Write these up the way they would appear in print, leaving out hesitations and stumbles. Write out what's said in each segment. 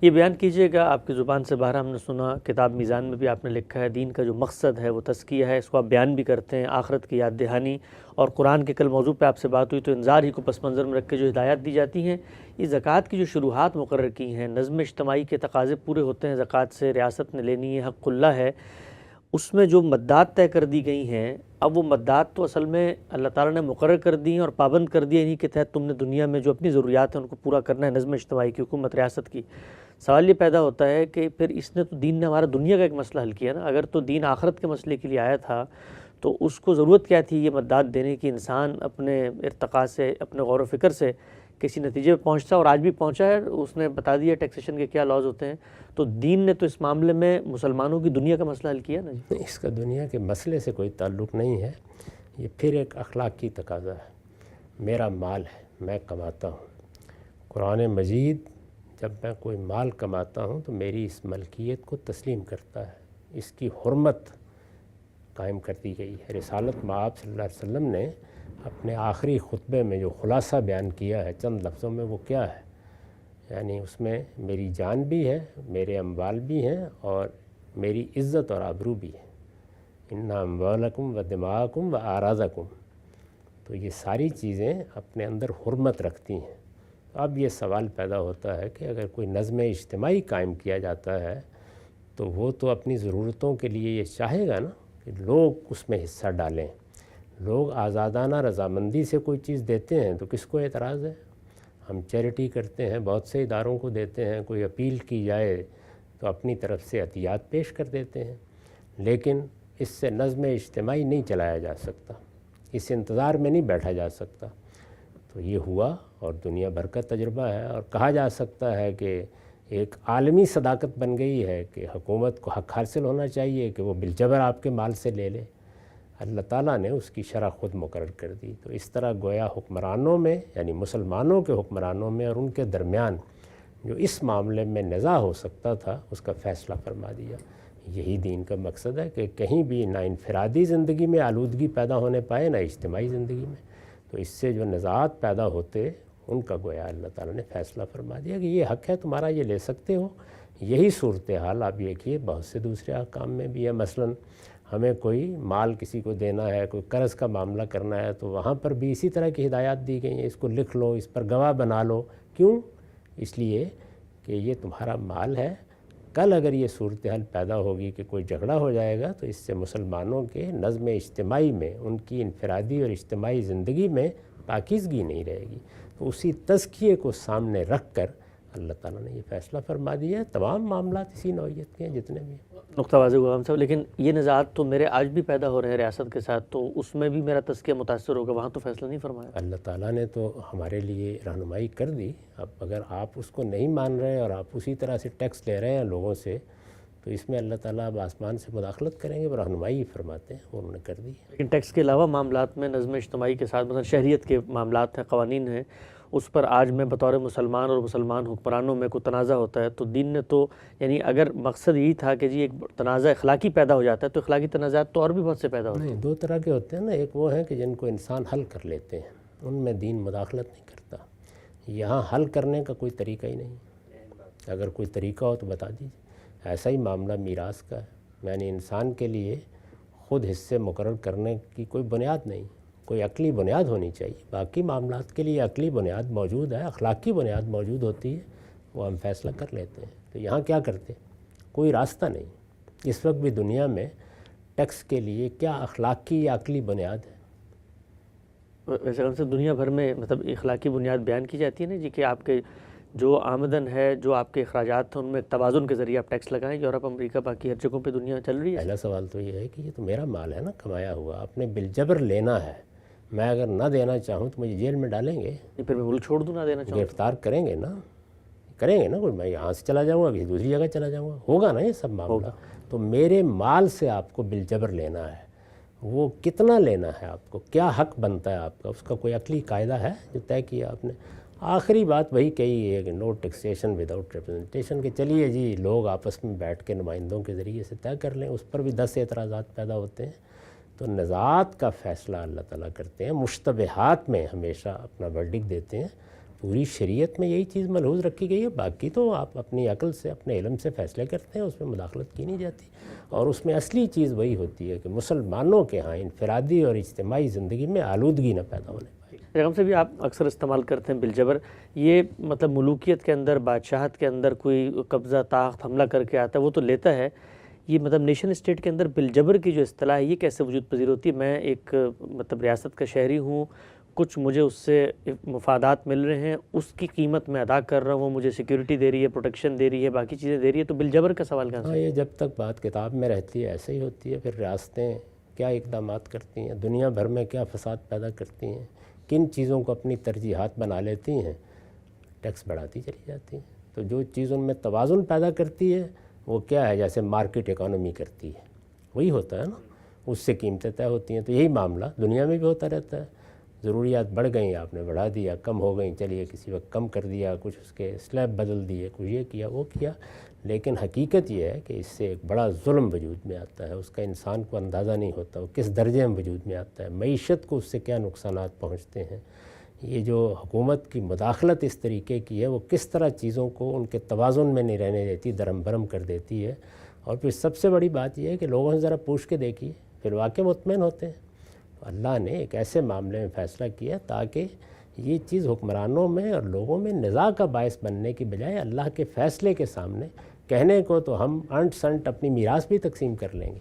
یہ بیان کیجئے گا، آپ کی زبان سے باہر ہم نے سنا، کتاب میزان میں بھی آپ نے لکھا ہے، دین کا جو مقصد ہے وہ تزکیہ ہے، اس کو آپ بیان بھی کرتے ہیں، آخرت کی یاد دہانی، اور قرآن کے کل موضوع پہ آپ سے بات ہوئی تو انذار ہی کو پس منظر میں رکھ کے جو ہدایات دی جاتی ہیں، یہ زکوٰۃ کی جو شروحات مقرر کی ہیں، نظم اجتماعی کے تقاضے پورے ہوتے ہیں زکوٰۃ سے، ریاست نے لینی ہے، حق اللہ ہے، اس میں جو مدات طے کر دی گئی ہیں، اب وہ مدات تو اصل میں اللہ تعالیٰ نے مقرر کر دی ہیں اور پابند کر دی ہیں، انہی کے تحت تم نے دنیا میں جو اپنی ضروریات ہیں ان کو پورا کرنا ہے، نظم اجتماعی کی، حکومت ریاست کی۔ سوال یہ پیدا ہوتا ہے کہ پھر اس نے تو دین نے ہمارا دنیا کا ایک مسئلہ حل کیا نا، اگر تو دین آخرت کے مسئلے کے لیے آیا تھا تو اس کو ضرورت کیا تھی یہ مدات دینے کی، انسان اپنے ارتقاء سے، اپنے غور و فکر سے کسی نتیجے پہ پہنچتا، اور آج بھی پہنچا ہے، اس نے بتا دیا ٹیکسیشن کے کیا لاز ہوتے ہیں، تو دین نے تو اس معاملے میں مسلمانوں کی دنیا کا مسئلہ حل کیا نا جی۔ اس کا دنیا کے مسئلے سے کوئی تعلق نہیں ہے، یہ پھر ایک اخلاق کی تقاضا ہے۔ میرا مال ہے، میں کماتا ہوں، قرآن مجید جب میں کوئی مال کماتا ہوں تو میری اس ملکیت کو تسلیم کرتا ہے، اس کی حرمت قائم کر دی گئی ہے۔ رسالت مآب صلی اللہ علیہ وسلم نے اپنے آخری خطبے میں جو خلاصہ بیان کیا ہے چند لفظوں میں، وہ کیا ہے؟ یعنی اس میں میری جان بھی ہے، میرے اموال بھی ہیں، اور میری عزت اور آبرو بھی ہے۔ ان اموالکم و دماءکم و اعراضکم، تو یہ ساری چیزیں اپنے اندر حرمت رکھتی ہیں۔ اب یہ سوال پیدا ہوتا ہے کہ اگر کوئی نظم اجتماعی قائم کیا جاتا ہے تو وہ تو اپنی ضرورتوں کے لیے یہ چاہے گا نا کہ لوگ اس میں حصہ ڈالیں۔ لوگ آزادانہ رضامندی سے کوئی چیز دیتے ہیں تو کس کو اعتراض ہے؟ ہم چیریٹی کرتے ہیں، بہت سے اداروں کو دیتے ہیں، کوئی اپیل کی جائے تو اپنی طرف سے عطیات پیش کر دیتے ہیں، لیکن اس سے نظم اجتماعی نہیں چلایا جا سکتا، اس انتظار میں نہیں بیٹھا جا سکتا۔ تو یہ ہوا اور دنیا بھر کا تجربہ ہے، اور کہا جا سکتا ہے کہ ایک عالمی صداقت بن گئی ہے کہ حکومت کو حق حاصل ہونا چاہیے کہ وہ بالجبر آپ کے مال سے لے لے۔ اللہ تعالیٰ نے اس کی شرح خود مقرر کر دی۔ تو اس طرح گویا حکمرانوں میں، یعنی مسلمانوں کے حکمرانوں میں اور ان کے درمیان جو اس معاملے میں نزاع ہو سکتا تھا اس کا فیصلہ فرما دیا۔ یہی دین کا مقصد ہے کہ کہیں بھی نہ انفرادی زندگی میں آلودگی پیدا ہونے پائے، نہ اجتماعی زندگی میں۔ تو اس سے جو نزاعات پیدا ہوتے ان کا گویا اللہ تعالیٰ نے فیصلہ فرما دیا کہ یہ حق ہے تمہارا، یہ لے سکتے ہو۔ یہی صورتحال آپ دیکھیے بہت سے دوسرے احکام میں بھی ہے۔ مثلاً ہمیں کوئی مال کسی کو دینا ہے، کوئی قرض کا معاملہ کرنا ہے، تو وہاں پر بھی اسی طرح کی ہدایات دی گئی ہیں، اس کو لکھ لو، اس پر گواہ بنا لو۔ کیوں؟ اس لیے کہ یہ تمہارا مال ہے، کل اگر یہ صورتحال پیدا ہوگی کہ کوئی جھگڑا ہو جائے گا تو اس سے مسلمانوں کے نظم اجتماعی میں، ان کی انفرادی اور اجتماعی زندگی میں پاکیزگی نہیں رہے گی۔ تو اسی تزکیے کو سامنے رکھ کر اللہ تعالیٰ نے یہ فیصلہ فرما دیا ہے۔ تمام معاملات اسی نوعیت کے ہیں جتنے بھی ہیں۔ نقطہ واضح ہوا ہم صاحب، لیکن یہ نزاعات تو میرے آج بھی پیدا ہو رہے ہیں ریاست کے ساتھ، تو اس میں بھی میرا تزکیہ متاثر ہوگا، وہاں تو فیصلہ نہیں فرمایا۔ اللہ تعالیٰ نے تو ہمارے لیے رہنمائی کر دی، اب اگر آپ اس کو نہیں مان رہے اور آپ اسی طرح سے ٹیکس لے رہے ہیں لوگوں سے، تو اس میں اللہ تعالیٰ اب آسمان سے مداخلت کریں گے، وہ رہنمائی فرماتے ہیں، وہ انہوں نے کر دی۔ لیکن ٹیکس کے علاوہ معاملات میں نظم اجتماعی کے ساتھ مثلا شہریت کے معاملات ہیں، قوانین ہیں، اس پر آج میں بطور مسلمان اور مسلمان حکمرانوں میں کوئی تنازع ہوتا ہے تو دین نے تو، یعنی اگر مقصد یہی تھا کہ جی ایک تنازع اخلاقی پیدا ہو جاتا ہے تو اخلاقی تنازعات تو اور بھی بہت سے پیدا ہوتے ہیں۔ نہیں، دو طرح کے ہوتے ہیں نا، ایک وہ ہیں کہ جن کو انسان حل کر لیتے ہیں، ان میں دین مداخلت نہیں کرتا۔ یہاں حل کرنے کا کوئی طریقہ ہی نہیں، اگر کوئی طریقہ ہو تو بتا دیجیے۔ ایسا ہی معاملہ میراث کا ہے، یعنی انسان کے لیے خود حصے مقرر کرنے کی کوئی بنیاد نہیں، کوئی عقلی بنیاد ہونی چاہیے۔ باقی معاملات کے لیے عقلی بنیاد موجود ہے، اخلاقی بنیاد موجود ہوتی ہے، وہ ہم فیصلہ کر لیتے ہیں۔ تو یہاں کیا کرتے؟ کوئی راستہ نہیں۔ اس وقت بھی دنیا میں ٹیکس کے لیے کیا اخلاقی یا عقلی بنیاد ہے؟ ویسے ہم سے دنیا بھر میں مطلب اخلاقی بنیاد بیان کی جاتی ہے نا جی، کہ آپ کے جو آمدن ہے، جو آپ کے اخراجات ہیں، ان میں توازن کے ذریعے آپ ٹیکس لگائیں۔ یورپ، امریکہ، باقی ہر جگہوں پہ دنیا چل رہی ہے۔ پہلا سوال تو یہ ہے کہ یہ تو میرا مال ہے نا، کمایا ہوا، آپ نے بالجبر لینا ہے۔ میں اگر نہ دینا چاہوں تو مجھے جیل میں ڈالیں گے، پھر میں ملک چھوڑ دوں نہ دینا چاہوں؟ گرفتار کریں گے نا، کوئی میں یہاں سے چلا جاؤں گا، کسی دوسری جگہ چلا جاؤں گا، ہوگا نا یہ سب معاملہ۔ تو میرے مال سے آپ کو بالجبر لینا ہے، وہ کتنا لینا ہے آپ کو، کیا حق بنتا ہے آپ کا، اس کا کوئی عقلی قاعدہ ہے جو طے کیا آپ نے؟ آخری بات وہی کہی ہے کہ نو ٹیکسیشن وداؤٹ ریپرزنٹیشن، کہ چلیے جی لوگ آپس میں بیٹھ کے نمائندوں کے ذریعے سے طے کر لیں، اس پر بھی 10 اعتراضات پیدا ہوتے ہیں۔ تو نزاعات کا فیصلہ اللہ تعالیٰ کرتے ہیں، مشتبہات میں ہمیشہ اپنا ورڈکٹ دیتے ہیں، پوری شریعت میں یہی چیز ملحوظ رکھی گئی ہے، باقی تو آپ اپنی عقل سے اپنے علم سے فیصلے کرتے ہیں، اس میں مداخلت کی نہیں جاتی، اور اس میں اصلی چیز وہی ہوتی ہے کہ مسلمانوں کے ہاں انفرادی اور اجتماعی زندگی میں آلودگی نہ پیدا ہونے پائے۔ پیغام سے بھی آپ اکثر استعمال کرتے ہیں بالجبر، یہ مطلب ملوکیت کے اندر، بادشاہت کے اندر کوئی قبضہ طاقت حملہ کر کے آتا ہے وہ تو لیتا ہے، یہ مطلب نیشن اسٹیٹ کے اندر بالجبر کی جو اصطلاح ہے یہ کیسے وجود پذیر ہوتی ہے؟ میں ایک مطلب ریاست کا شہری ہوں، کچھ مجھے اس سے مفادات مل رہے ہیں، اس کی قیمت میں ادا کر رہا ہوں، وہ مجھے سیکیورٹی دے رہی ہے، پروٹیکشن دے رہی ہے، باقی چیزیں دے رہی ہے، تو بالجبر کا سوال کہاں سے؟ ہاں، یہ جب تک بات کتاب میں رہتی ہے ایسے ہی ہوتی ہے۔ پھر ریاستیں کیا اقدامات کرتی ہیں، دنیا بھر میں کیا فساد پیدا کرتی ہیں، کن چیزوں کو اپنی ترجیحات بنا لیتی ہیں، ٹیکس بڑھاتی چلی جاتی ہیں۔ تو جو چیز ان میں توازن پیدا کرتی ہے وہ کیا ہے، جیسے مارکیٹ اکانومی کرتی ہے، وہی ہوتا ہے نا، اس سے قیمتیں طے ہوتی ہیں۔ تو یہی معاملہ دنیا میں بھی ہوتا رہتا ہے، ضروریات بڑھ گئیں آپ نے بڑھا دیا، کم ہو گئیں چلیے کسی وقت کم کر دیا، کچھ اس کے سلیب بدل دیے، کچھ یہ کیا وہ کیا، لیکن حقیقت یہ ہے کہ اس سے ایک بڑا ظلم وجود میں آتا ہے، اس کا انسان کو اندازہ نہیں ہوتا وہ کس درجے میں وجود میں آتا ہے، معیشت کو اس سے کیا نقصانات پہنچتے ہیں۔ یہ جو حکومت کی مداخلت اس طریقے کی ہے وہ کس طرح چیزوں کو ان کے توازن میں نہیں رہنے دیتی، درم برم کر دیتی ہے۔ اور پھر سب سے بڑی بات یہ ہے کہ لوگوں سے ذرا پوچھ کے دیکھیے، پھر واقع مطمئن ہوتے ہیں۔ اللہ نے ایک ایسے معاملے میں فیصلہ کیا تاکہ یہ چیز حکمرانوں میں اور لوگوں میں نزاع کا باعث بننے کی بجائے اللہ کے فیصلے کے سامنے کہنے کو تو ہم انٹ سنٹ اپنی میراث بھی تقسیم کر لیں گے،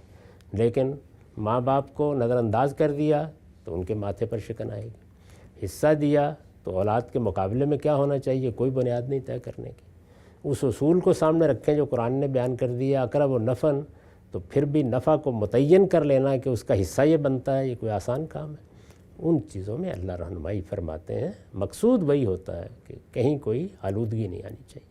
لیکن ماں باپ کو نظر انداز کر دیا تو ان کے ماتھے پر شکن آئے گی، حصہ دیا تو اولاد کے مقابلے میں کیا ہونا چاہیے کوئی بنیاد نہیں طے کرنے کی۔ اس اصول کو سامنے رکھیں جو قرآن نے بیان کر دیا اقرب و نفعن، تو پھر بھی نفع کو متعین کر لینا کہ اس کا حصہ یہ بنتا ہے، یہ کوئی آسان کام ہے؟ ان چیزوں میں اللہ رہنمائی فرماتے ہیں، مقصود وہی ہوتا ہے کہ کہیں کوئی آلودگی نہیں آنی چاہیے۔